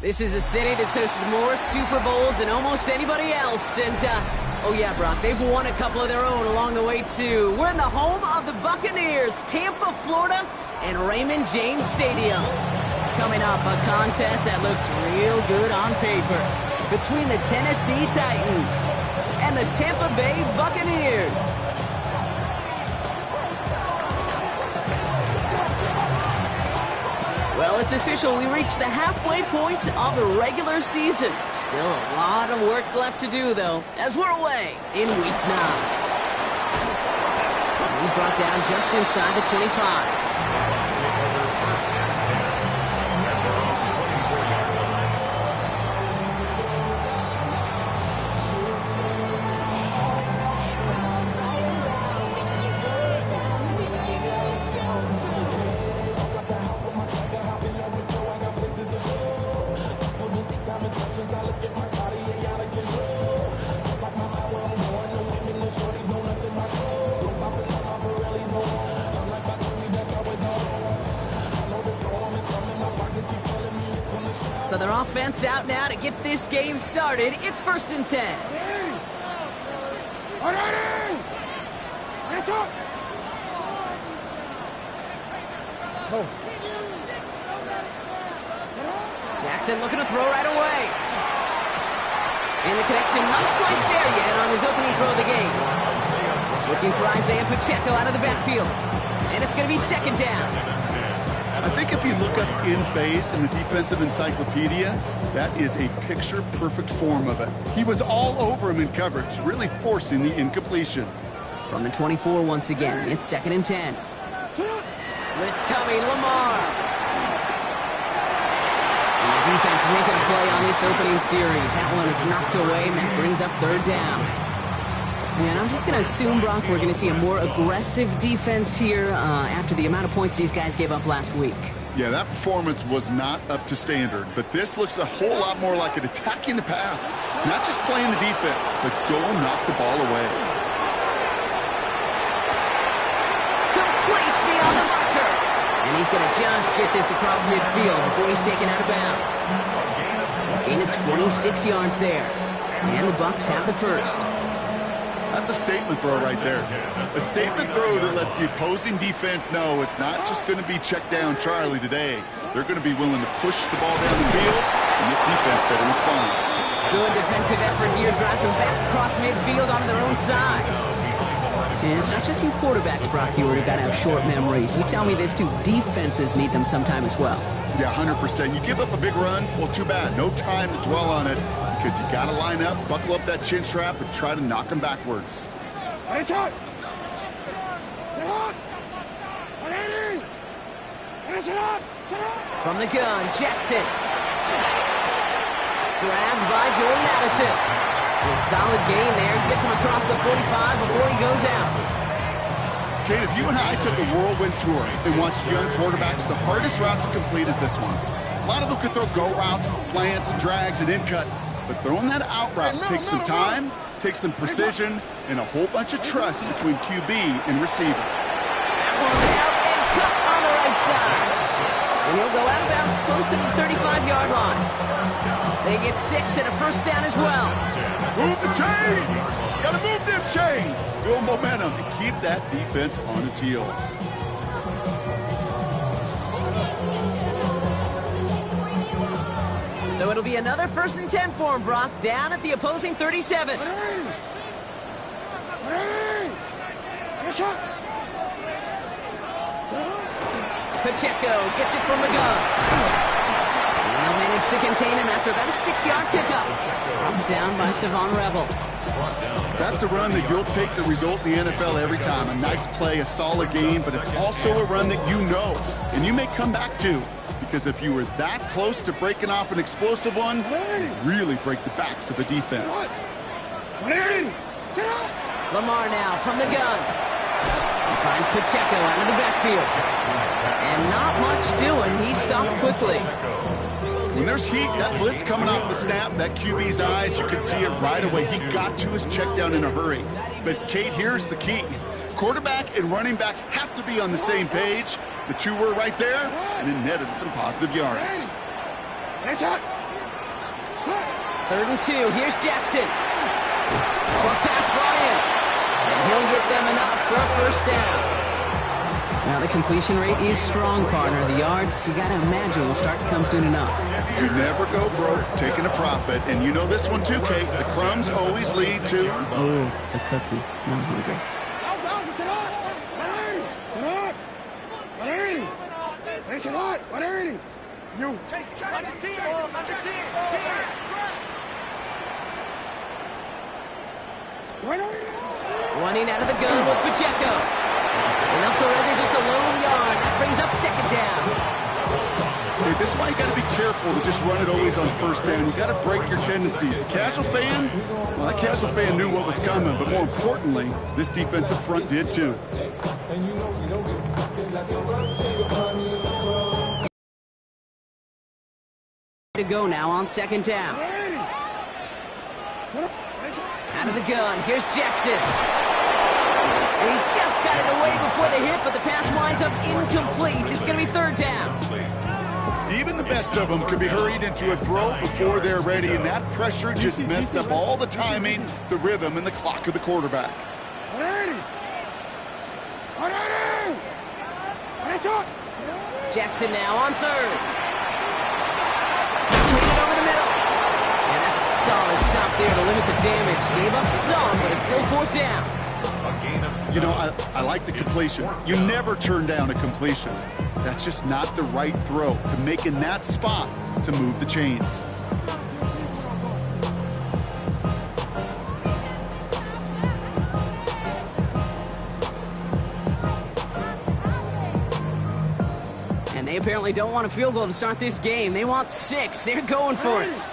This is a city that's hosted more Super Bowls than almost anybody else. And, oh yeah, Brock, they've won a couple of their own along the way, too. We're in the home of the Buccaneers, Tampa, Florida, and Raymond James Stadium. Coming up, a contest that looks real good on paper between the Tennessee Titans and the Tampa Bay Buccaneers. Well, it's official. We reached the halfway point of the regular season. Still a lot of work left to do, though, as we're away in Week 9. He's brought down just inside the 25. So their offense out now to get this game started. It's 1st and 10. Jackson looking to throw right away. And the connection not quite there yet on his opening throw of the game. Looking for Isaiah Pacheco out of the backfield. And it's going to be 2nd down. I think if you look up in phase in the defensive encyclopedia, that is a picture-perfect form of it. He was all over him in coverage, really forcing the incompletion. From the 24 once again, it's 2nd and 10. Blitz coming, Lamar. And the defense making a play on this opening series. That one is knocked away, and that brings up 3rd down. And I'm just going to assume, Brock, we're going to see a more aggressive defense here after the amount of points these guys gave up last week. Yeah, that performance was not up to standard, but this looks a whole lot more like it attacking the pass. Not just playing the defense, but go knock the ball away. Complete beyond the marker. And he's going to just get this across midfield before he's taken out of bounds. Gain of 26 yards there. And the Bucs have the first. That's a statement throw right there. A statement throw that lets the opposing defense know it's not just going to be check down Charlie today. They're going to be willing to push the ball down the field, and this defense better respond. Good defensive effort here. Drives them back across midfield onto their own side. And it's not just you quarterbacks, Brock, you got to have short memories. You tell me this too. Defenses need them sometime as well. Yeah, 100%. You give up a big run, well, too bad. No time to dwell on it. Because you got to line up, buckle up that chin strap, and try to knock them backwards. From the gun, Jackson. Grabbed by Jordan Addison. A solid gain there. Gets him across the 45 before he goes out. Kate, if you and I took a whirlwind tour and watched young quarterbacks, the hardest route to complete is this one. A lot of them can throw go routes and slants and drags and in cuts. But throwing that out route takes some time, takes some precision, and a whole bunch of trust between QB and receiver. That one's out and cut on the right side. And he'll go out of bounds close to the 35-yard line. They get 6 and a 1st down as well. Move the chains! Gotta move them chains! Build momentum and keep that defense on its heels. So it'll be another 1st and 10 for him, Brock, down at the opposing 37. Pacheco gets it from the gun. And they'll manage to contain him after about a 6-yard pickup. Brought down by Savon Revel. That's a run that you'll take the result in the NFL every time. A nice play, a solid game, but it's also a run that you know and you may come back to. Because if you were that close to breaking off an explosive one, you really break the backs of the defense. Lamar now from the gun. He finds Pacheco out of the backfield. And not much doing. He stopped quickly. When there's heat, that blitz coming off the snap, that QB's eyes, you could see it right away. He got to his check down in a hurry. But, Kate, here's the key. Quarterback and running back have to be on the same page. The two were right there, and it netted some positive yards. 3rd and 2. Here's Jackson. Short pass brought in. And he'll get them enough for a first down. Now, the completion rate is strong, partner. The yards, you got to imagine, will start to come soon enough. You never go broke taking a profit. And you know this one too, Kate. The crumbs always lead to... Oh, the cookie. Now I'm hungry. Running out of the gun with Pacheco. And also rather just a lone yard. That brings up 2nd down. Okay, this is why you got to be careful to just run it always on 1st down. You got to break your tendencies. The casual fan, well, that casual fan knew what was coming, but more importantly, this defensive front did too. To go now on 2nd down. Out of the gun. Here's Jackson. And he just got it away before the hit, but the pass winds up incomplete. It's going to be 3rd down. Even the best of them could be hurried into a throw before they're ready, and that pressure just messed up all the timing, the rhythm, and the clock of the quarterback. Jackson now on 3rd. Clean it over the middle. And that's a solid stop there to limit the damage. Gave up some, but it's still 4th down. You know, I like the completion. You never turn down a completion. That's just not the right throw to make in that spot to move the chains. And they apparently don't want a field goal to start this game. They want 6. They're going for it.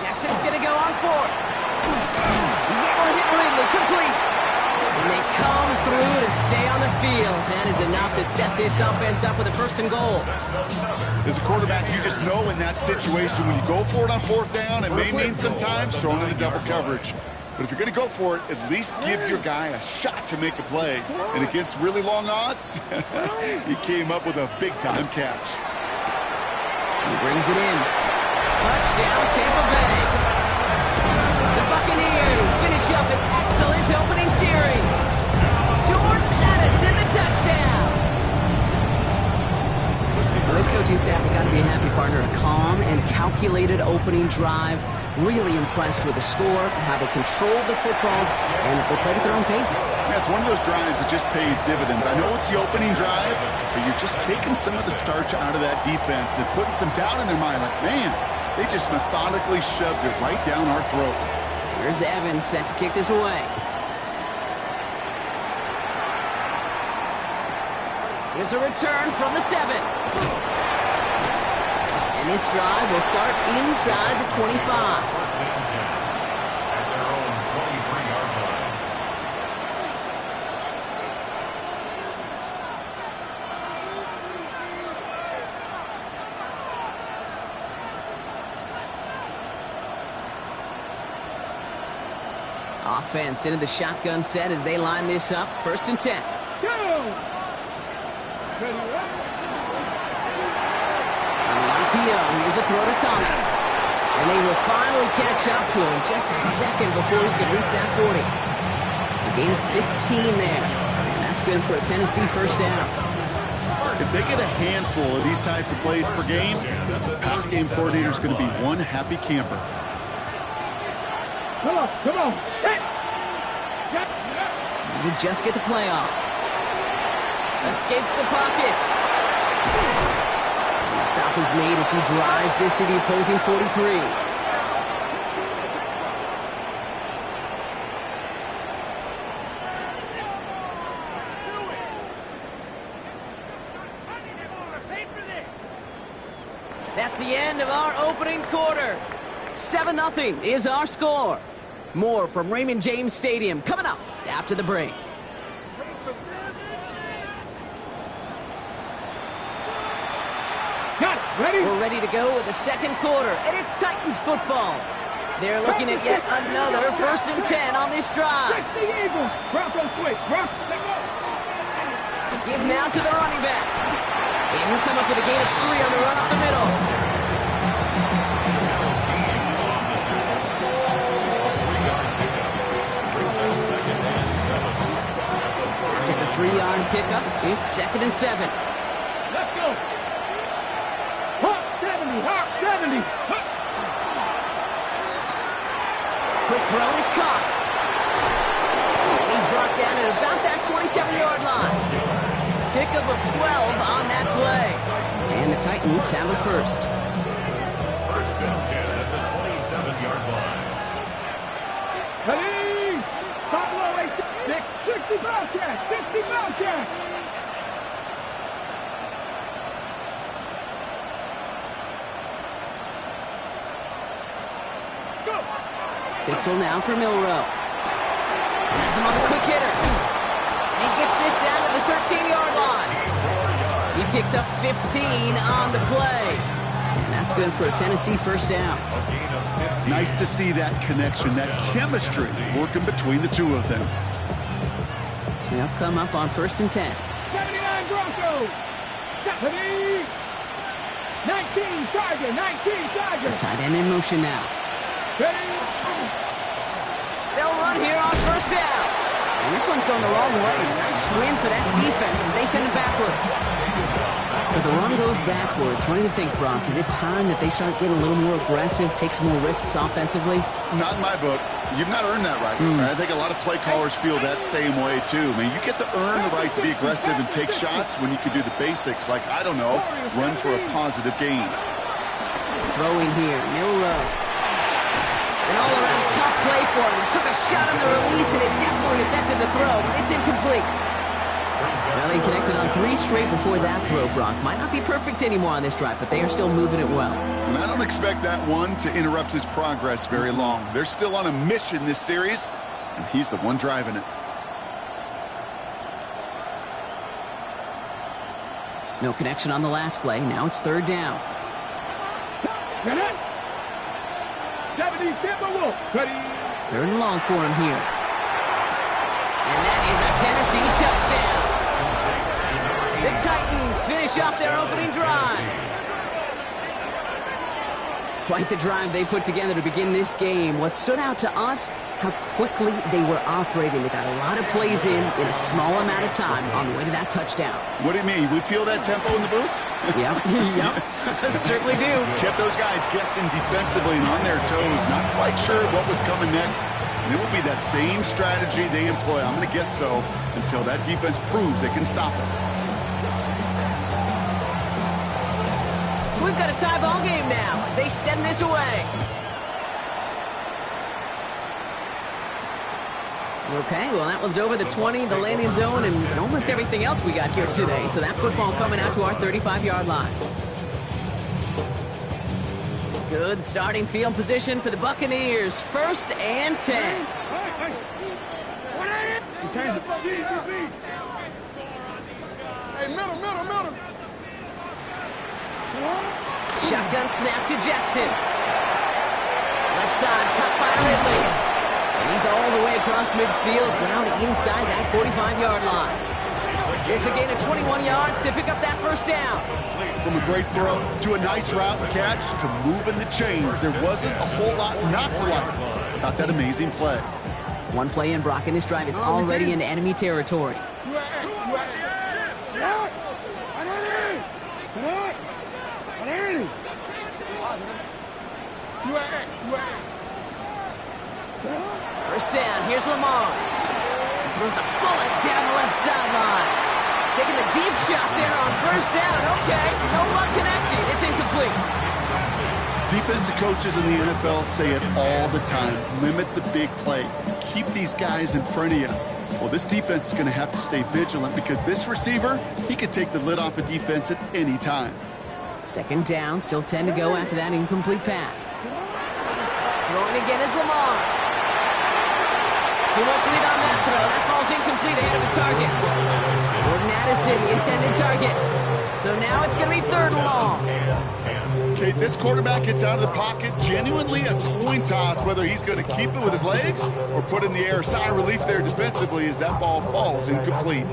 Jackson's going to go on 4th. He's able to hit Ridley, complete. And they come through to stay on the field. That is enough to set this offense up with a 1st and goal. As a quarterback, you just know in that situation when you go for it on 4th down, it may mean sometimes throwing into double coverage. But if you're going to go for it, at least give your guy a shot to make a play. And against really long odds, he came up with a big-time catch. He brings it in. Touchdown, Tampa Bay. The Buccaneers finish up an excellent opening series. Jordan Addison, the touchdown. Well, this coaching staff has got to be a happy partner. A calm and calculated opening drive. Really impressed with the score, how they controlled the football, and they played at their own pace. Yeah, it's one of those drives that just pays dividends. I know it's the opening drive, but you're just taking some of the starch out of that defense and putting some doubt in their mind. Like, man, they just methodically shoved it right down our throat. Here's Evans set to kick this away. Here's a return from the 7. And this drive will start inside the 25. First and 10 at their own 23-yard line. Offense into the shotgun set as they line this up. 1st and 10. Here's a throw to Thomas. And they will finally catch up to him just a second before he could reach that 40. A gain of 15 there. And that's good for a Tennessee 1st down. If they get a handful of these types of plays per game, the pass game coordinator is going to be one happy camper. Come on. Hey. You just get the play off. Escapes the pocket. And the stop is made as he drives this to the opposing 43. That's the end of our opening quarter. 7-0 is our score. More from Raymond James Stadium coming up after the break. Got it. Ready? We're ready to go with the second quarter, and it's Titans football. They're looking at yet another 1st and 10 on this drive. Check the eagle. Bronco switch. Bronco. Give now to the running back. And he'll come up with a gain of 3 on the run up the middle. After the 3-yard pickup, it's 2nd and 7. Let's go. Hot 70, hot 70. Quick throw is caught. And he's brought down at about that 27-yard line. Pickup of 12 on that play. And the Titans have a first. First and 10 at the 27-yard line. Ready? Buffalo 8, 60 Bobcats, 60 Bobcats. Go. Pistol now for Milrow. Has him on the quick hitter. And he gets this down to the 13-yard line. He picks up 15 on the play. And that's good for a Tennessee first down. Nice to see that connection, that chemistry working between the two of them. They'll come up on 1st and 10. 79 Broncos. 70. 19 Tiger, 19 Tiger. The tight end in motion now. Ready? They'll run here on 1st down. And this one's going the wrong way. Nice win for that defense as they send it backwards. So the run goes backwards. What do you think, Brock? Is it time that they start getting a little more aggressive, take some more risks offensively? Not in my book. You've not earned that right. I think a lot of play callers feel that same way, too. I mean, you get to earn the right to be aggressive and take shots when you can do the basics, like, I don't know, run for a positive gain. Throwing here, Milrow. An all-around tough play for him. He took a shot on the release, and it definitely affected the throw. It's incomplete. Well, they connected on 3 straight before that throw, Brock. Might not be perfect anymore on this drive, but they are still moving it well. And I don't expect that one to interrupt his progress very long. They're still on a mission this series, and he's the one driving it. No connection on the last play. Now it's 3rd down. Get it. 70 Timberwolves. Ready? 3rd and long for him here. And that is a Tennessee touchdown. The Titans finish off their opening drive. Quite the drive they put together to begin this game. What stood out to us, how quickly they were operating. They got a lot of plays in a small amount of time on the way to that touchdown. What do you mean? We feel that tempo in the booth? Yep, certainly do. Kept those guys guessing defensively and on their toes, not quite sure what was coming next. And it will be that same strategy they employ, I'm going to guess so, until that defense proves it can stop it. We've got a tie ball game now as they send this away. Okay, well, that one's over the 20, the landing zone, and almost everything else we got here today. So that football coming out to our 35-yard line. Good starting field position for the Buccaneers. 1st and 10. Hey, middle. Shotgun snap to Jackson. Left side, cut by Ridley. And he's all the way across midfield, down inside that 45-yard line. It's a gain of 21 yards to pick up that 1st down. From a great throw to a nice route and catch to moving the chains, there wasn't a whole lot not to like about that amazing play. One play in, Brock, and this drive is already into enemy territory. First down, here's Lamar. He throws a bullet down the left sideline. Taking the deep shot there on 1st down. Okay, no luck connecting. It's incomplete. Defensive coaches in the NFL say it all the time. Limit the big play. Keep these guys in front of you. Well, this defense is going to have to stay vigilant because this receiver, he could take the lid off a defense at any time. 2nd down, still 10 to go after that incomplete pass. Throwing again is Lamar. Too much lead on that throw. That falls incomplete ahead of his target. Jordan Addison, the intended target. So now it's going to be 3rd and long. Okay, this quarterback gets out of the pocket. Genuinely a coin toss whether he's going to keep it with his legs or put in the air. Sigh of relief there defensively as that ball falls incomplete.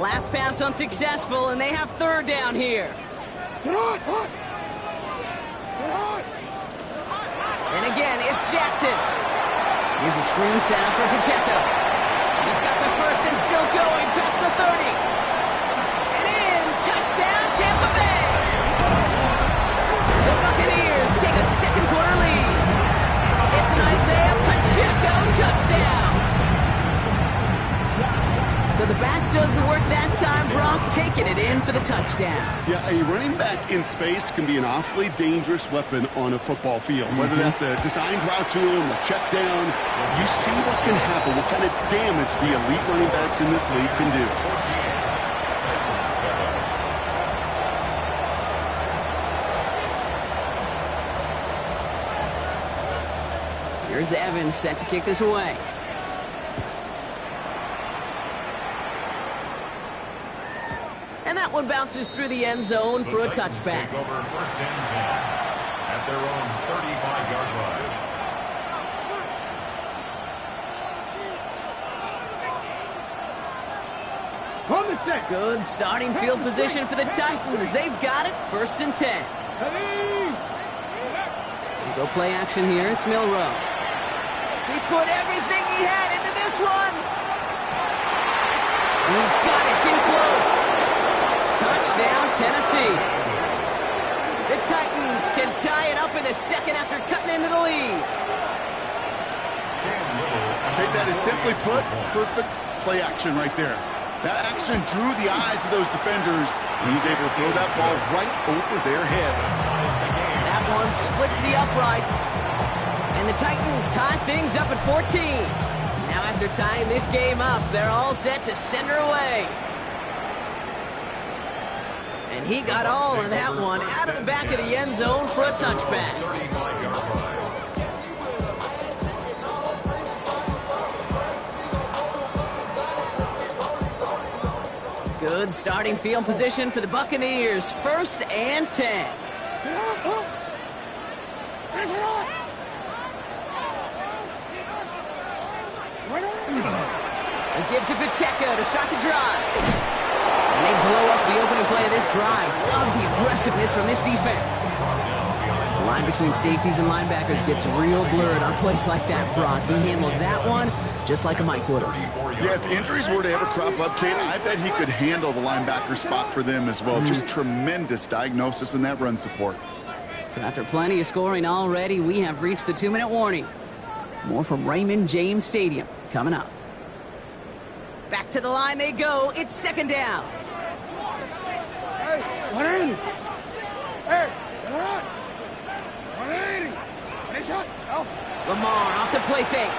Last pass unsuccessful, and they have third down here. And again, it's Jackson. Here's a screen setup for Pacheco. He's got the first and still going past the 30. And in, touchdown, Tampa Bay. The Buccaneers take a second quarter lead. It's an Isaiah Pacheco touchdown. So the back does the work that time, Brock, taking it in for the touchdown. Yeah, a running back in space can be an awfully dangerous weapon on a football field. Whether that's a designed route to him, a check down, you see what can happen, what kind of damage the elite running backs in this league can do. Here's Evans set to kick this away. And that one bounces through the end zone for a touchback. Take over first and 10 at their own 35-yard line. On the set. Good starting field position for the Titans. They've got it, first and 10. Go play action here. It's Milrow. He put everything he had into this one. He's got it. It's in close. Touchdown, Tennessee. The Titans can tie it up in the second after cutting into the lead. Okay, that is simply put, perfect play action right there. That action drew the eyes of those defenders, and he's able to throw that ball right over their heads. That one splits the uprights. And the Titans tie things up at 14. Now after tying this game up, they're all set to send her away. And he got all of that one out of the back of the end zone for a touchback. Good starting field position for the Buccaneers. First and 10. He gives it Pacheco to start the drive. And they blow up the opening play of this drive. Love the aggressiveness from this defense. The line between safeties and linebackers gets real blurred on plays like that, Brock. He handled that one just like a Mike would have. Yeah, if injuries were to ever crop up, Kate, I bet he could handle the linebacker spot for them as well. Just tremendous diagnosis in that run support. So after plenty of scoring already, we have reached the 2-minute warning. More from Raymond James Stadium coming up. Back to the line they go. It's second down. Hey, 180. Hey, 180. Lamar off the play fake.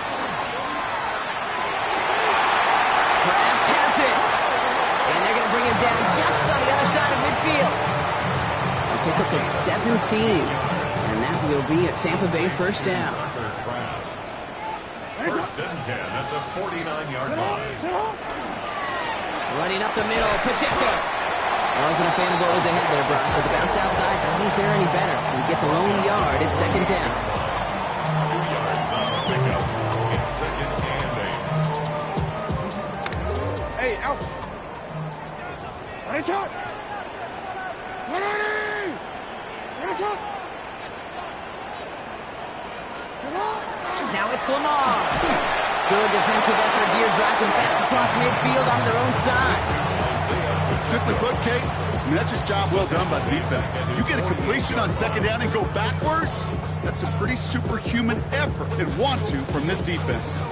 Kraft has it. And they're going to bring him down just on the other side of midfield. A pickup of 17. And that will be a Tampa Bay first down. First and 10 at the 49-yard line. Running up the middle, Pacheco. I wasn't a fan of what was ahead there, Brock, but the bounce outside doesn't fare any better. He gets a lone yard at second down. 2 yards on the pickup. It's second and 8. Hey, out. Ready, shot. 180. Ready, shot. Now it's Lamar. Good defensive effort here, drives him back across midfield on their own side. Simply put, Kate, that's just job well done by the defense. You get a completion on second down and go backwards, that's a pretty superhuman effort and want to from this defense.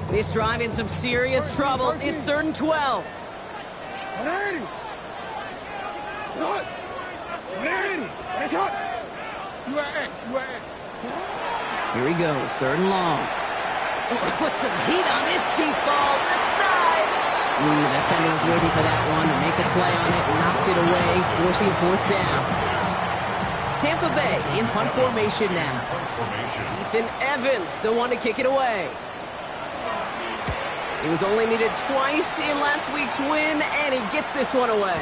This drive in some serious trouble. It's 3rd and 12. 180. 180. Ready, shot. UAX. Here he goes, 3rd and long. Put some heat on this deep ball, left side. The defender was waiting for that one to make a play on it, knocked it away, forcing 4th down. Tampa Bay in punt formation now. Ethan Evans, the one to kick it away. He was only needed twice in last week's win, and he gets this one away.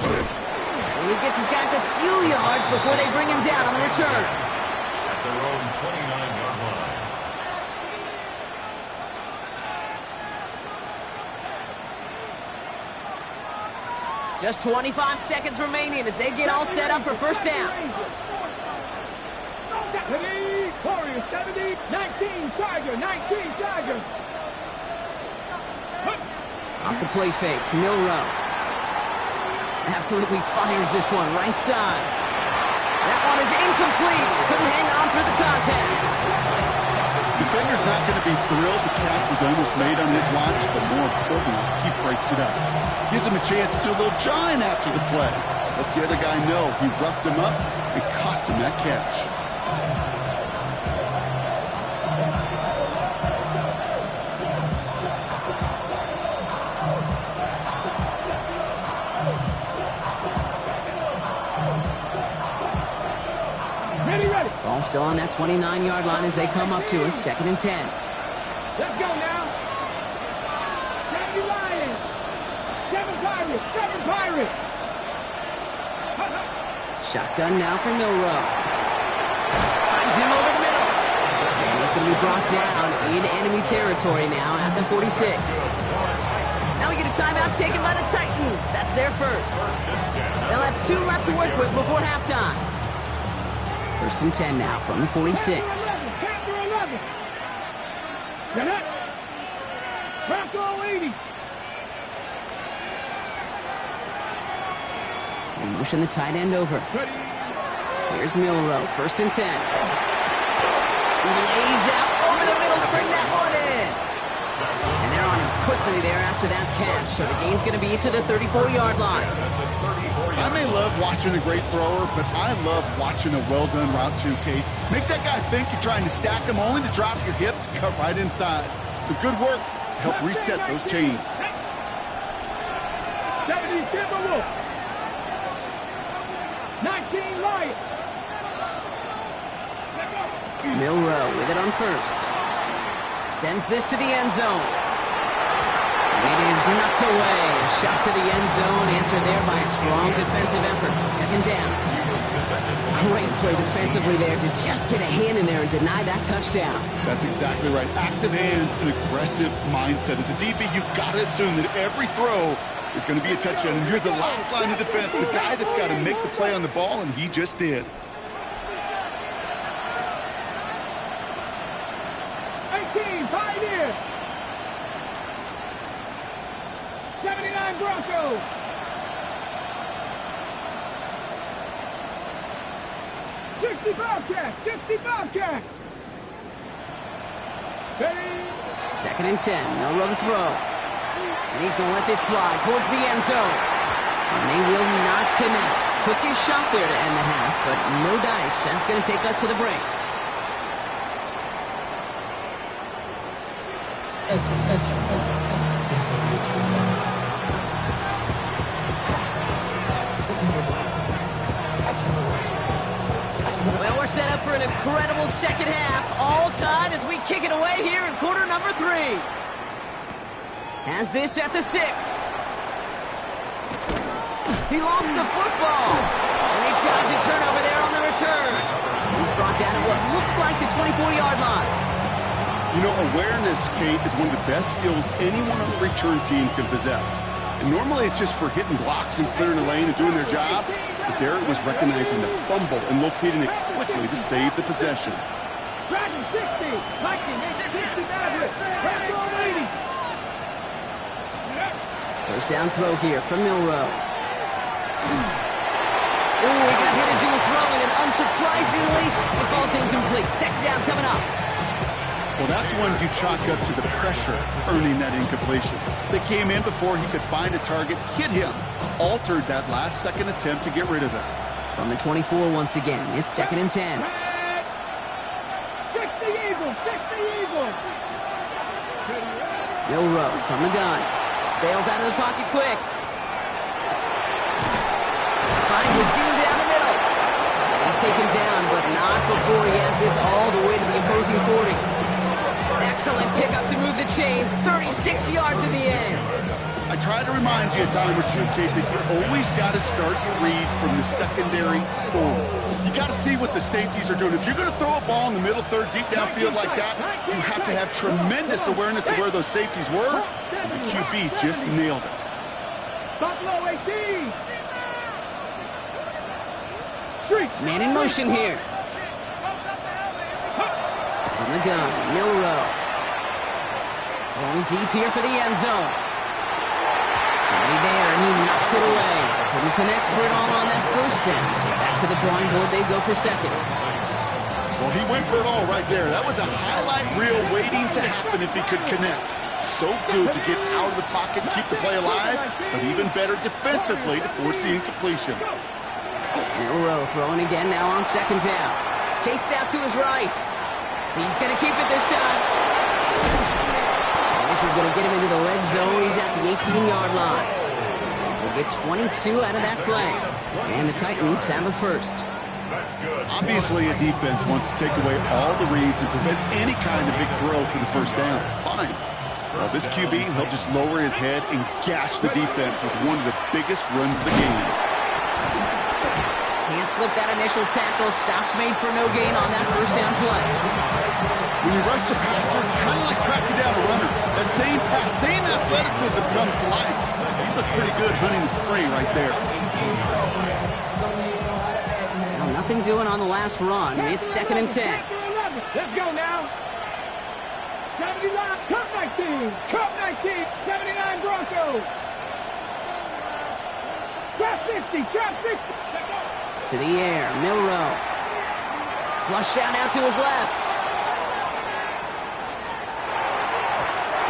And he gets his guys a few yards before they bring him down on the return. At their own 29 Just 25 seconds remaining as they get all set up for first down. 70, Warriors, 70, 19, Tiger, 19, Tiger. Off the play fake, Milrow. Absolutely fires this one right side. That one is incomplete. Couldn't hang on through the contact. Defender's not going to be thrilled the catch was almost made on his watch, but more importantly, he breaks it up. Gives him a chance to do a little jawing after the play. Lets the other guy know he roughed him up and cost him that catch. Ball still on that 29-yard line as they come up to it. 2nd and 10. Let's go now. 70 Lions. 7 Pirates. 7 Pirates. Shotgun now for Milrow. Finds him over the middle. And he's going to be brought down in enemy territory now at the 46. Now we get a timeout taken by the Titans. That's their first. They'll have 2 left to work with before halftime. 1st and 10 now from the 46. Panther 11. Cadet. Bronco 80. They motion the tight end over. Here's Milrow. 1st and 10. He lays out over the middle to bring that one in. And they're on him quickly there after that catch. So the game's going to be to the 34-yard line. I may love watching a great thrower, but I love watching a well-done route too, Kate. Make that guy think you're trying to stack him only to drop your hips and cut right inside. Some good work to help reset those chains. 70 Timberwolf. 19 Lions. Milrow with it on 1st. Sends this to the end zone. It is knocked away. Shot to the end zone. Answered there by a strong defensive effort. 2nd down. Great play defensively there to just get a hand in there and deny that touchdown. That's exactly right. Active hands and aggressive mindset. As a DB, you've got to assume that every throw is going to be a touchdown. And you're the last line of defense, the guy that's got to make the play on the ball, and he just did. 18 Pioneers. 79 Broncos. 60 Bobcats. 60 Bobcats. 2nd and 10. Milrow to throw. And he's going to let this fly towards the end zone. And they will not connect. Took his shot there to end the half, but no dice. That's going to take us to the break. Well, we're set up for an incredible second half. All tied as we kick it away here in quarter number 3. Has this at the 6. He lost the football. And he dodged a turnover there on the return. He's brought down at what looks like the 24-yard line. You know, awareness, Kate, is one of the best skills anyone on the return team can possess. And normally it's just for hitting blocks and clearing a lane and doing their job. But there it was recognizing the fumble and locating it quickly to save the possession. Dragon 60. Lightning 60 Mavericks. Bronco 80. First down throw here from Milrow. Oh, he got hit as he was throwing, and unsurprisingly, it falls incomplete. 2nd down coming up. Well, that's when you chalk up to the pressure earning that incompletion. They came in before he could find a target, hit him, altered that last-second attempt to get rid of it. From the 24 once again, it's 2nd and 10. 60 Eagles. 60 Eagles. Milrow from the gun. Bails out of the pocket quick. Finds a seam down the middle. He's taken down, but not before he has this all the way to the opposing 40. Excellent pickup to move the chains. 36 yards in the end. I try to remind you a time or two, Kate, that you always got to start your read from the secondary forward. You got to see what the safeties are doing. If you're going to throw a ball in the middle third, deep downfield like that, you have to have tremendous awareness of where those safeties were. And the QB just nailed it. Buffalo 18. Street. Man in motion here. On the gun, Milrow. Going deep here for the end zone. Somebody there, and he knocks it away. Couldn't connect for it all on that first down. So back to the drawing board, they go for second. Well, he went for it all right there. That was a highlight reel waiting to happen if he could connect. So good to get out of the pocket, keep the play alive, but even better defensively to force the incompletion. Milrow throwing again now on second down. Chased out to his right. He's going to keep it this time. And this is going to get him into the red zone. He's at the 18-yard line. We'll get 22 out of that play. And the Titans have the first. Obviously, a defense wants to take away all the reads and prevent any kind of big throw for the first down. Fine. Well, this QB, he'll just lower his head and gash the defense with one of the biggest runs of the game. Can't slip that initial tackle. Stops made for no gain on that first down play. When you rush the passer, it's kind of like tracking down a runner. That same pass, same athleticism comes to life. He looked pretty good hunting his prey right there. Well, nothing doing on the last run. It's second and 10. Let's go now. 79, Cup 19, Cup 19, 79 Broncos. Trap 60, trap 60. To the air, Milrow. Flush down out to his left.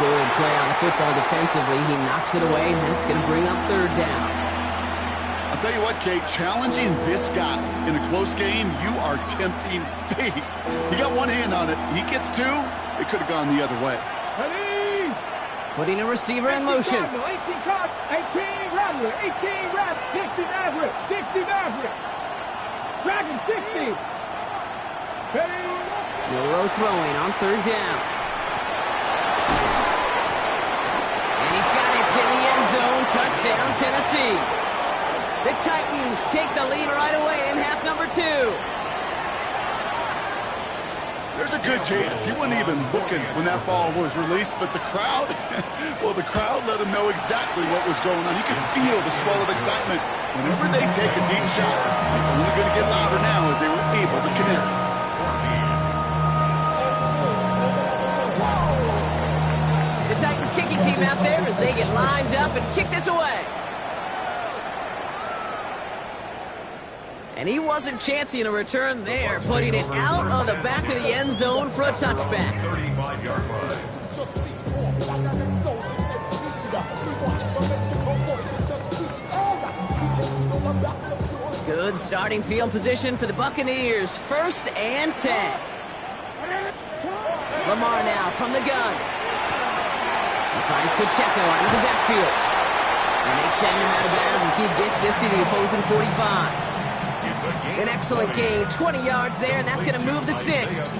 Good play on the football defensively. He knocks it away, and that's going to bring up third down. I'll tell you what, Kate, challenging this guy in a close game, you are tempting fate. He got one hand on it. He gets two, it could have gone the other way. Putting a receiver in motion. 18 Rattler, 18 Rattler, 60 Maverick, 60 Maverick. Dragon 60. Milrow throwing on third down. And he's got it in the end zone. Touchdown, Tennessee. The Titans take the lead right away in half number 2. There's a good chance he wasn't even looking when that ball was released, but the crowd, well, the crowd let him know exactly what was going on. You could feel the swell of excitement. Whenever they take a deep shot, it's only going to get louder now as they were able to connect. The Titans kicking team out there as they get lined up and kick this away. And he wasn't chancing a return there, putting it out of the back of the end zone for a touchback. 35-yard line. Good starting field position for the Buccaneers. 1st and 10. Lamar now from the gun. He finds Pacheco out of the backfield. And they send him out of bounds as he gets this to the opposing 45. An excellent gain, 20 yards there, and that's going to move the sticks.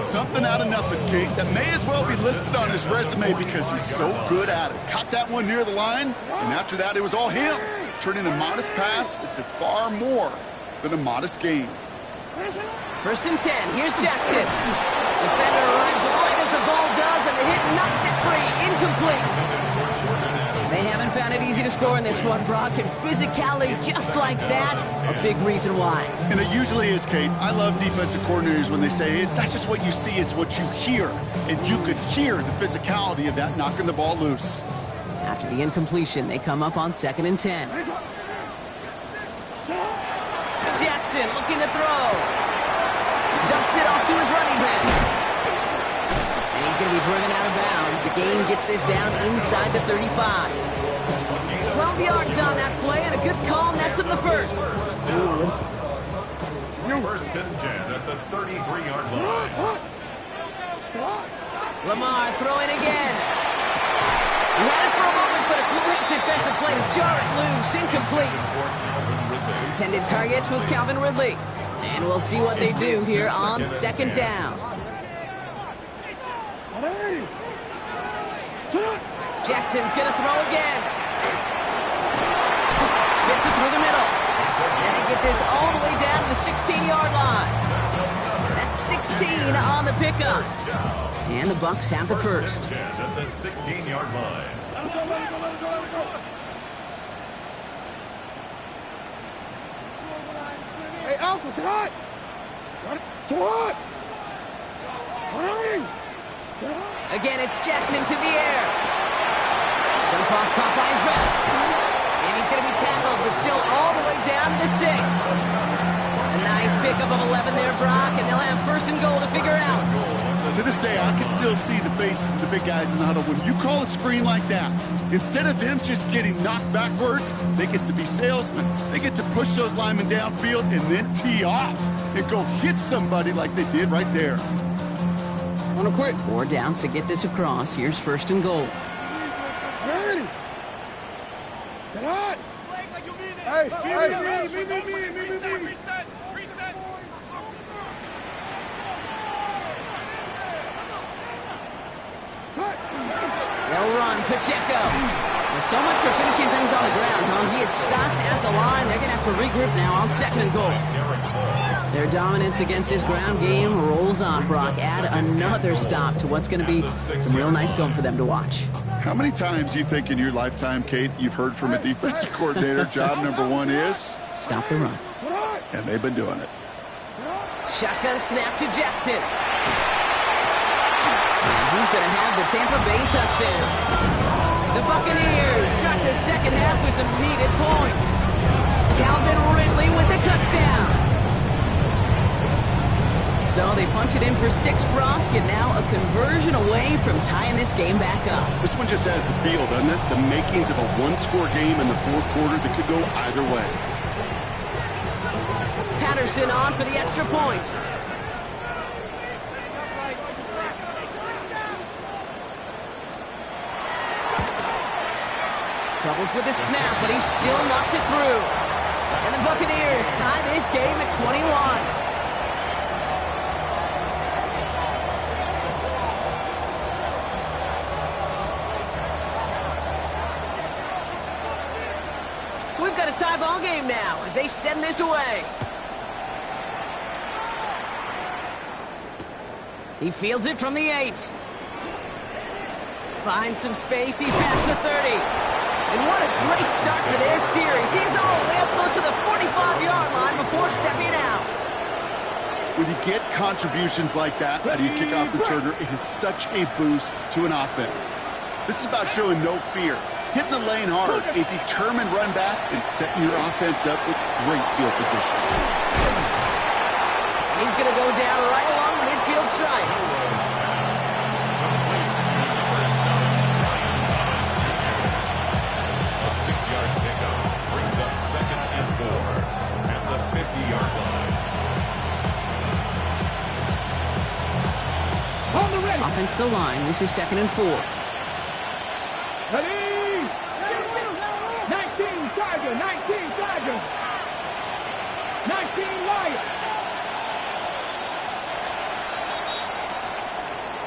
Something out of nothing, Kate, that may as well be listed on his resume because he's so good at it. Caught that one near the line, and after that, it was all him, turning a modest pass into far more than a modest gain. 1st and 10, here's Jackson. Defender arrives right as the ball does, and the hit knocks it free, incomplete. They haven't found it easy to score in this one, Brock, and physicality just like that, a big reason why. And it usually is, Kate. I love defensive coordinators when they say it's not just what you see, it's what you hear. And you could hear the physicality of that knocking the ball loose. After the incompletion, they come up on 2nd and 10. Jackson looking to throw. Dumps it off to his running back. And he's going to be driven out of bounds. The gain gets this down inside the 35. 12 yards on that play, and a good call nets him the first. 1st and 10 at the 33-yard line. Lamar throwing again. He had it for a moment, but a great defensive play to jar it loose, incomplete. Intended target was Calvin Ridley. And we'll see what they do here on 2nd down. Jackson's going to throw again. Gets it through the middle. And they get this all the way down to the 16-yard line. That's 16 on the pickup. And the Bucs have the 1st. At the 16-yard line. Again, it's Jackson to the air. Jump off, caught by his breath. And he's going to be tackled, but still all the way down to the 6. A nice pickup of 11 there, Brock, and they'll have first and goal to figure out. To this day, I can still see the faces of the big guys in the huddle. When you call a screen like that, instead of them just getting knocked backwards, they get to be salesmen. They get to push those linemen downfield and then tee off and go hit somebody like they did right there. On a quick. 4 downs to get this across. Here's first and goal. Ready. Get on. Hey, me. They'll run, Pacheco. Well, so much for finishing things on the ground, huh? He is stopped at the line. They're going to have to regroup now on second and goal. Their dominance against this ground game rolls on, Brock. Add another stop to what's going to be some real nice film for them to watch. How many times do you think in your lifetime, Kate, you've heard from a defensive coordinator, job number 1 is? Stop the run. And they've been doing it. Shotgun snap to Jackson. And he's going to have the Tampa Bay touchdown. The Buccaneers start the second half with some needed points. Calvin Ridley with the touchdown. So they punch it in for 6, Brock, and now a conversion away from tying this game back up. This one just has the feel, doesn't it? The makings of a one-score game in the fourth quarter that could go either way. Patterson on for the extra point. Troubles with the snap, but he still knocks it through. And the Buccaneers tie this game at 21. So we've got a tie ball game now as they send this away. He fields it from the 8. Finds some space. He's past the 30. And what a great start for their series. He's all the way up close to the 45-yard line before stepping out. When you get contributions like that out of your kickoff returner, it is such a boost to an offense. This is about showing no fear, hitting the lane hard, a determined run back, and setting your offense up with great field position. He's going to go down right along the midfield stripe. A 6-yard pickup brings up second and 4 at the 50-yard line. On the ready. Offensive line. This is second and 4. Ready. 19 Tiger. 19 Lion.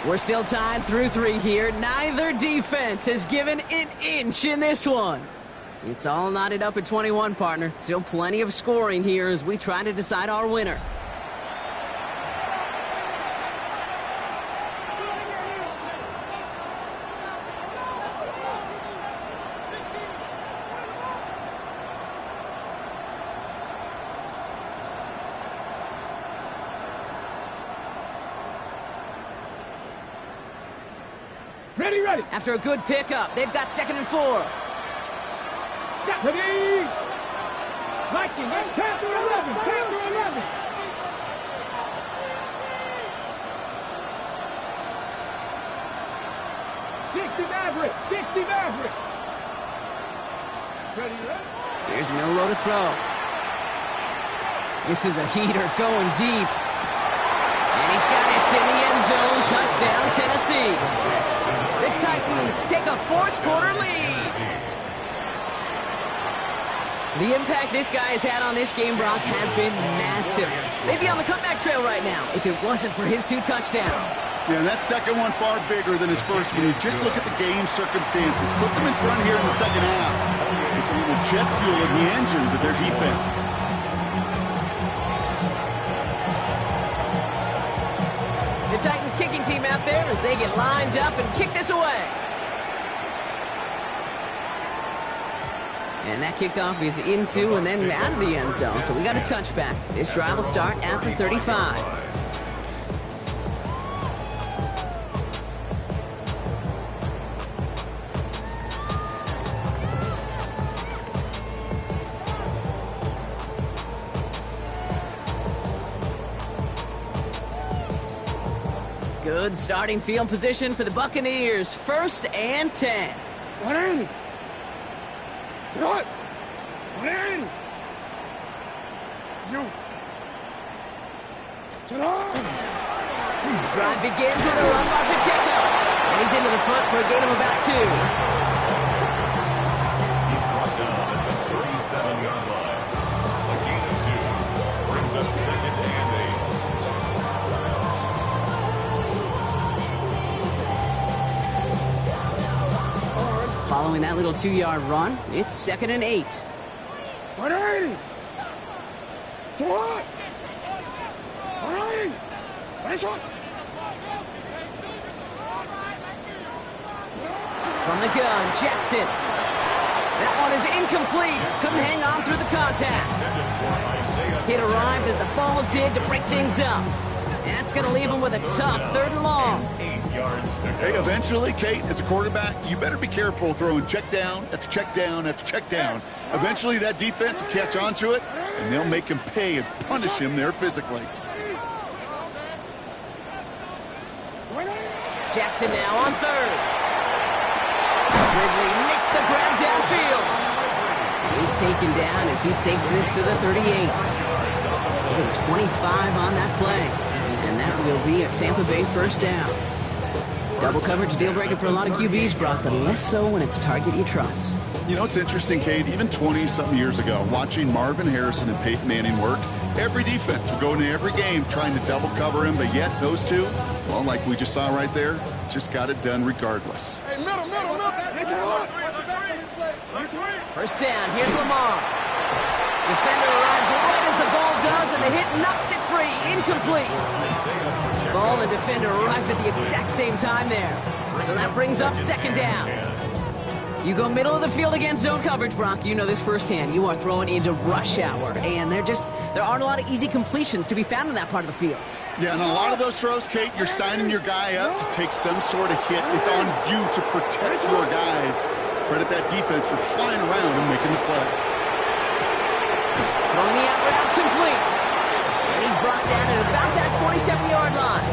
We're still tied through 3 here. Neither defense has given an inch in this one. It's all knotted up at 21, partner. Still plenty of scoring here as we try to decide our winner. Ready. After a good pickup, they've got second and 4. Ready. Viking, 10 to 11. 60 Maverick. Ready. Here's Milroe to throw. This is a heater going deep. And he's got it in the end zone. Touchdown, Tennessee. The Titans take a fourth-quarter lead. The impact this guy has had on this game, Brock, has been massive. They'd be on the comeback trail right now if it wasn't for his 2 touchdowns. Yeah, that second one far bigger than his first one. You just look at the game circumstances. Puts him in front here in the second half. It's a little jet fuel in the engines of their defense. The Titans kicking team out there as they get lined up and kick this away. And that kickoff is into and then out of the end zone. So we got a touchback. This drive will start after 35. Good starting field position for the Buccaneers. 1st and 10. Drive begins with a run by Pacheco. And he's into the front for a gain of about 2. He's brought down at the 37-yard line. A gain of 2 brings up 2nd and 8. Following that little 2-yard run, it's 2nd and 8. From the gun, Jackson. That one is incomplete. Couldn't hang on through the contact. It arrived as the ball did to break things up. And that's going to leave him with a tough 3rd and long. 8 yards to go. Hey, eventually, Kate, as a quarterback, you better be careful throwing check down after check down after check down. Eventually, that defense will catch on to it, and they'll make him pay and punish him there physically. Jackson now on 3rd. Ridley makes the grab downfield. He's taken down as he takes this to the 38. Even 25 on that play. And that will be a Tampa Bay 1st down. Double coverage deal breaker for a lot of QBs, Brock, but less so when it's a target you trust. You know, it's interesting, Kate, even 20-something years ago, watching Marvin Harrison and Peyton Manning work, every defense would go into every game trying to double cover him, but yet those two, well, like we just saw right there, just got it done regardless. Hey, middle. 1st down, here's Lamar. Defender arrives right as the ball does, and the hit knocks it free. Incomplete. Ball and defender arrived at the exact same time there. So that brings up 2nd down. You go middle of the field against zone coverage, Brock. You know this firsthand. You are throwing into rush hour, and there aren't a lot of easy completions to be found in that part of the field. Yeah, and a lot of those throws, Kate, you're signing your guy up to take some sort of hit. It's on you to protect your guys. Credit that defense for flying around and making the play. Throwing the out route complete. And he's brought down at about that 27-yard line.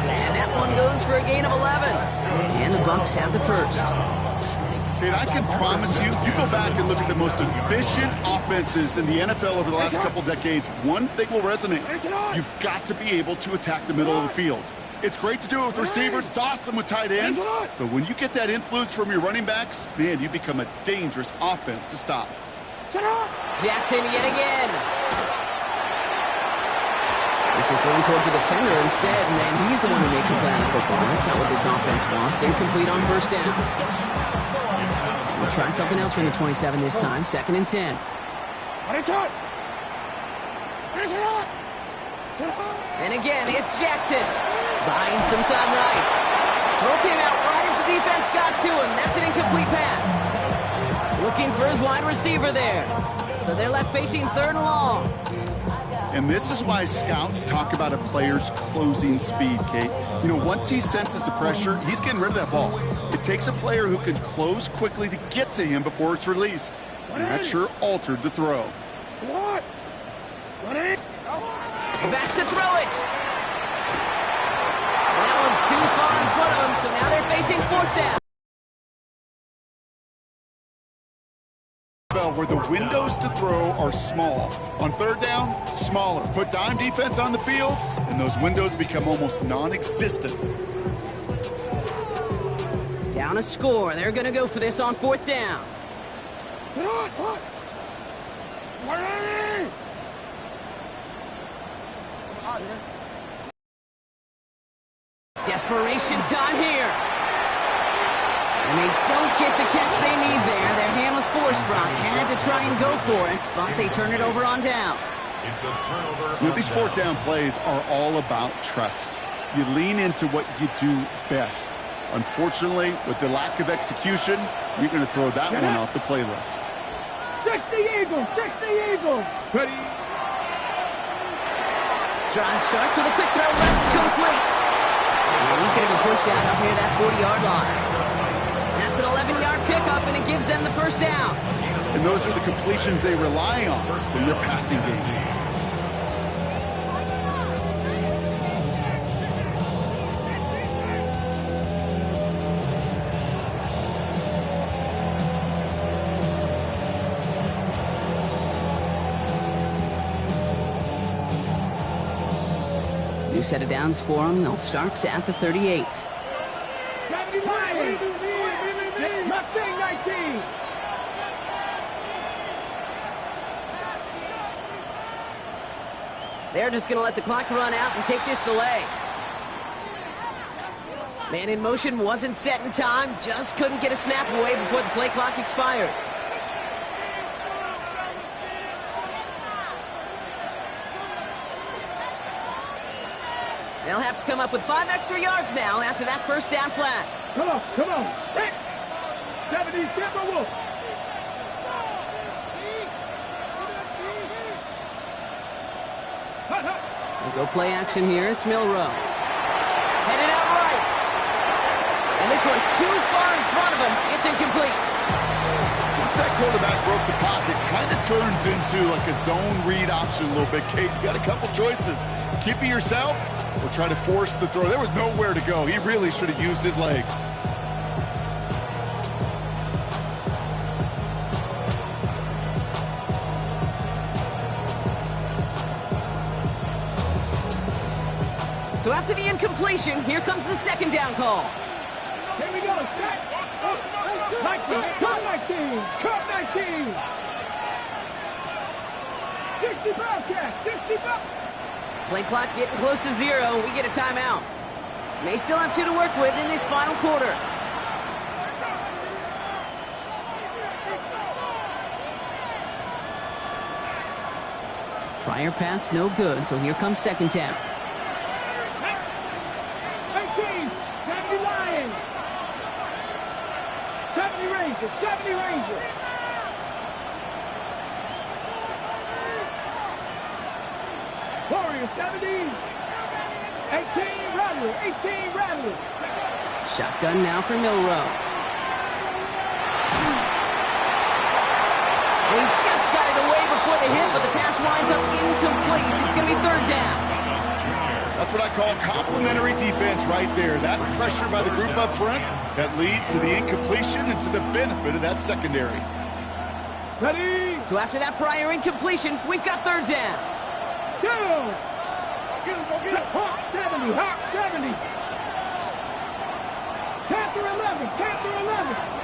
And that one goes for a gain of 11. And the Bucs have the 1st. Kate, I can promise you, you go back and look at the most efficient offenses in the NFL over the last couple decades, one thing will resonate. You've got to be able to attack the middle of the field. It's great to do it with receivers. It's awesome with tight ends. But when you get that influence from your running backs, man, you become a dangerous offense to stop. Jackson yet again. This is thrown towards the defender instead, and he's the one who makes a play on the football. That's not what this offense wants. Incomplete on 1st down. We'll try something else from the 27 this time. 2nd and 10. And again, it's Jackson. Buying some time right. Throw came out right as the defense got to him. That's an incomplete pass. Looking for his wide receiver there. So they're left facing 3rd and long. And this is why scouts talk about a player's closing speed, Kate. You know, once he senses the pressure, he's getting rid of that ball. It takes a player who can close quickly to get to him before it's released. And that sure altered the throw. Back to throw it. That one's too far in front of him, so now they're facing 4th down. Where the windows to throw are small. On 3rd down, smaller. Put dime defense on the field, and those windows become almost non-existent. Down a score. They're going to go for this on 4th down. Desperation time here. And they don't get the catch they need there. Their hand was forced, Brock. Had to try and go for it, but they turn it over on downs. It's a turnover. You know, these 4th down plays are all about trust. You lean into what you do best. Unfortunately, with the lack of execution, you're going to throw that one off the playlist. Eagles, 60 Eagles. Ready. Drive starts with a quick throw left, complete. And he's going to be pushed out up near that 40-yard line. That's an 11-yard pickup, and it gives them the first down. And those are the completions they rely on in their passing game. New set of downs for them. They'll start at the 38. Mustang 19. They're just going to let the clock run out and take this delay. Man in motion wasn't set in time. Just couldn't get a snap away before the play clock expired. They'll have to come up with 5 extra yards now after that first down flat. Come on. 70 Timberwolves. We'll go play action here. It's Milrow. Headed out right. And this one too far in front of him. It's incomplete. Once that quarterback broke the pocket, kind of turns into like a zone read option a little bit. Kate, you got a couple choices. Keep it yourself or try to force the throw. There was nowhere to go. He really should have used his legs. So after the incompletion, here comes the second down call. Here we go. 19. Cut 19. 60 Bobcats. 60 Bobcats. Play clock getting close to 0. We get a timeout. May still have 2 to work with in this final quarter. Prior pass, no good, so here comes second down. 18. 70 Lions. 70 Rangers. 70 Rangers. Warriors, 70. 18 Rattlers. 18 Rattlers. Shotgun now for Milrow. They just got it away before the hit, but the pass winds up incomplete. It's going to be third down. That's what I call complimentary defense right there. That pressure by the group up front, that leads to the incompletion and to the benefit of that secondary. Ready. So after that prior incompletion, we've got third down. Go. Hawk 70. Hawk 70. Panther 11. Panther 11.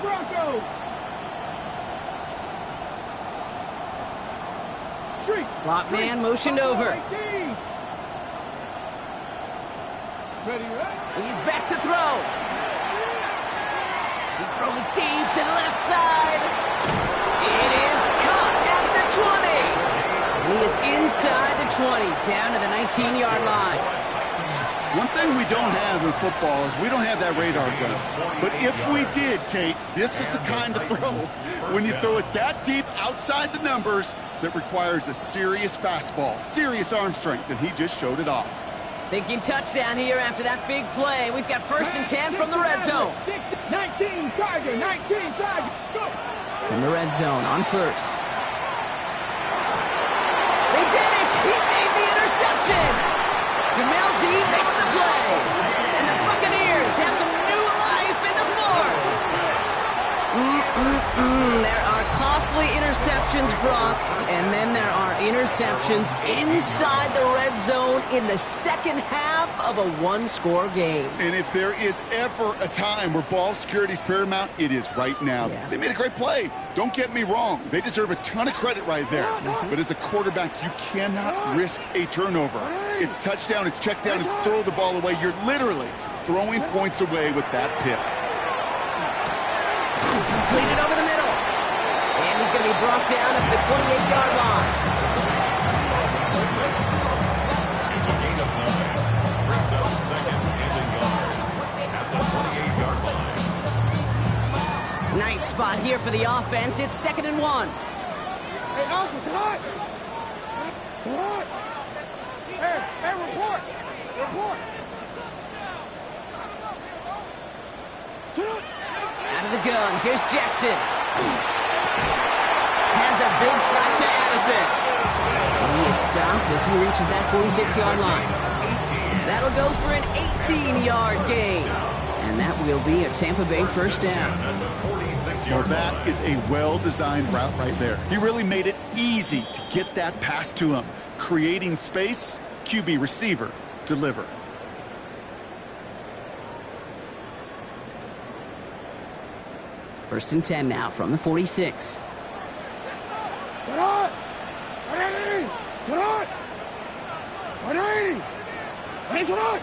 Broncos. Slot man motioned over. He's back to throw. He's throwing deep to the left side. It is caught at the 20. And he is inside the 20, down to the 19-yard line. One thing we don't have in football is we don't have that radar gun. But if we did, Kate, this is the kind of throw when you throw it that deep outside the numbers that requires a serious fastball, serious arm strength, and he just showed it off. Thinking touchdown here after that big play. We've got 1st and 10 from the red zone. 19 Tiger, 19 Tiger. Go. In the red zone on first. They did it! He made the interception! Jamel D makes the play. And the Buccaneers have some new life in the fourth. There are costly interceptions, Brock, and then there are interceptions inside the red zone in the second half of a one-score game. And if there is ever a time where ball security is paramount, it is right now. Yeah. They made a great play. Don't get me wrong. They deserve a ton of credit right there. But as a quarterback, you cannot risk a turnover. It's touchdown, it's check down, it's throw the ball away. You're literally throwing points away with that pick. Completed over the middle. And he's going to be brought down at the 28-yard line. It's a gain of 9. brings up second and a yard at the 28-yard line. Nice spot here for the offense. It's 2nd and 1. Hey, Alpha, sit on. Sit on. Hey, report. Report. Sit on. Out of the gun. Here's Jackson. Has a big strike to Addison. He is stopped as he reaches that 46-yard line. That'll go for an 18-yard gain. And that will be a Tampa Bay first down. Well, that is a well-designed route right there. He really made it easy to get that pass to him. Creating space, QB receiver, deliver. First and 10 now from the 46. Sit on. 180. Sit on. 180. Hey, sit on.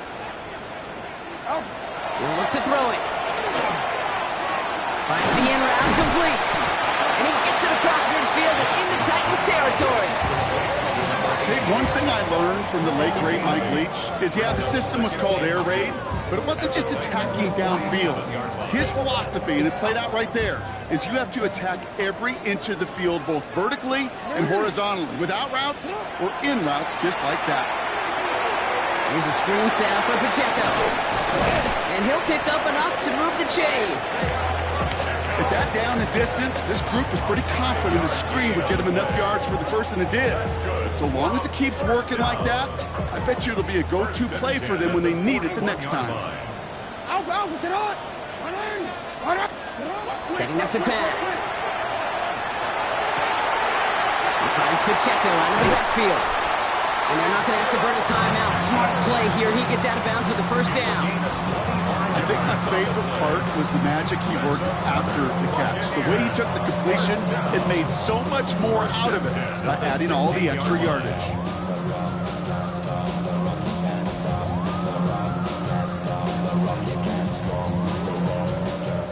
He'll look to throw it. Finds the in route complete. And he gets it across midfield and into Titans territory. Hey, one thing I learned from the late great Mike Leach is, yeah, the system was called air raid, but it wasn't just attacking downfield. His philosophy, and it played out right there, is you have to attack every inch of the field, both vertically and horizontally, without routes or in routes, just like that. Here's a screen set up for Pacheco. And he'll pick up enough to move the chains. At that down and distance, this group was pretty confident the screen would get him enough yards for the first, and it did. But so long as it keeps working like that, I bet you it'll be a go-to play for them when they need it the next time. Alpha, sit on. 180. 180. Setting up to pass. He finds Pacheco out of the backfield. And they're not going to have to burn a timeout. Smart play here. He gets out of bounds with the first down. I think my favorite part was the magic he worked after the catch. The way he took the completion, it made so much more out of it by adding all the extra yardage.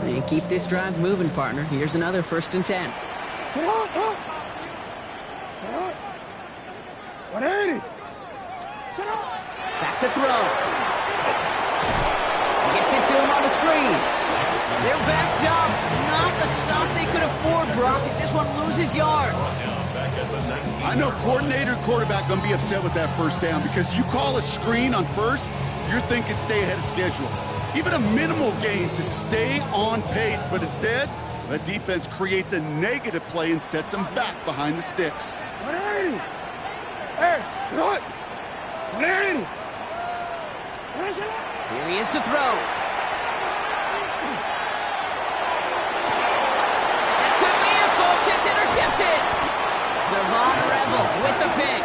And keep this drive moving, partner. Here's another 1st and 10. Sit on. 180. Sit on. Back to throw. Gets it to him on the screen. They're backed up. Not the stop they could afford, Brock, as this one loses yards. I know coordinator quarterback going to be upset with that first down because you call a screen on first, you're thinking stay ahead of schedule. Even a minimal gain to stay on pace, but instead, that defense creates a negative play and sets them back behind the sticks. 180. Hey, what? 180. Here he is to throw. That could be it, folks. It's intercepted. Savon Rebel with the pick.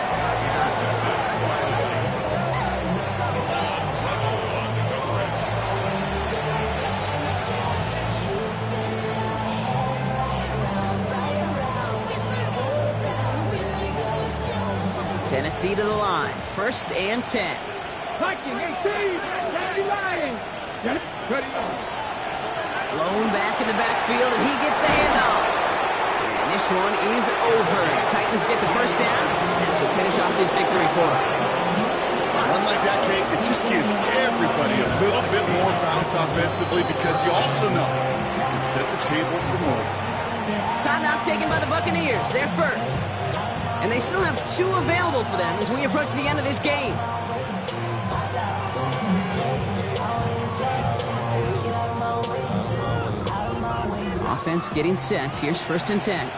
Tennessee to the line. 1st and 10. Viking, 18. Ready, Lion. Ready. Blown back in the backfield, and he gets the handoff. And this one is over. The Titans get the first down. That should finish off this victory for them. One like that, Kate, it just gives everybody a little bit more bounce offensively because you also know you can set the table for more. Timeout taken by the Buccaneers. They're first. And they still have 2 available for them as we approach the end of this game. Offense getting set. Here's 1st and 10.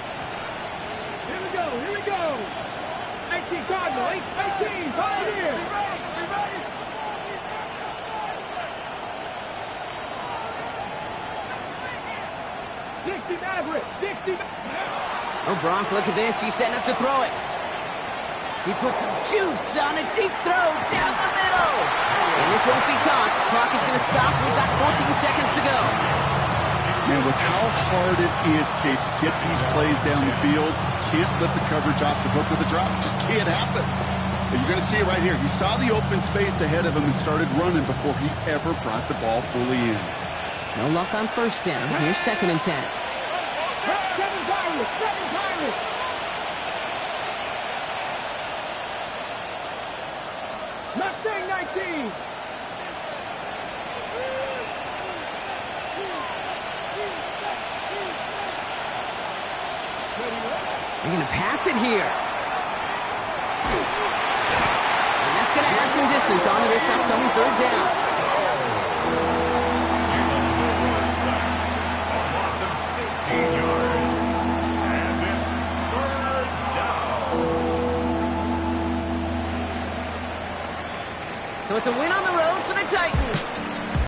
Here we go. 18 Cardinal, 18 Buccaneers. 60 Maverick, 60. Oh, Bronk, look at this. He's setting up to throw it. He puts some juice on a deep throw down the middle. And this won't be caught. Clock is going to stop. We've got 14 seconds to go. Man, with how hard it is, Kate, to get these plays down the field, you can't let the coverage off the hook with a drop. It just can't happen. But you're going to see it right here. He saw the open space ahead of him and started running before he ever brought the ball fully in. No luck on 1st down. Here's 2nd and 10. 7 Pirates, 7 Pirates. Mustang 19. They're going to pass it here. And that's going to add some distance onto this upcoming third down. A loss of 16 yards. And it's third down. So it's a win on the road for the Titans.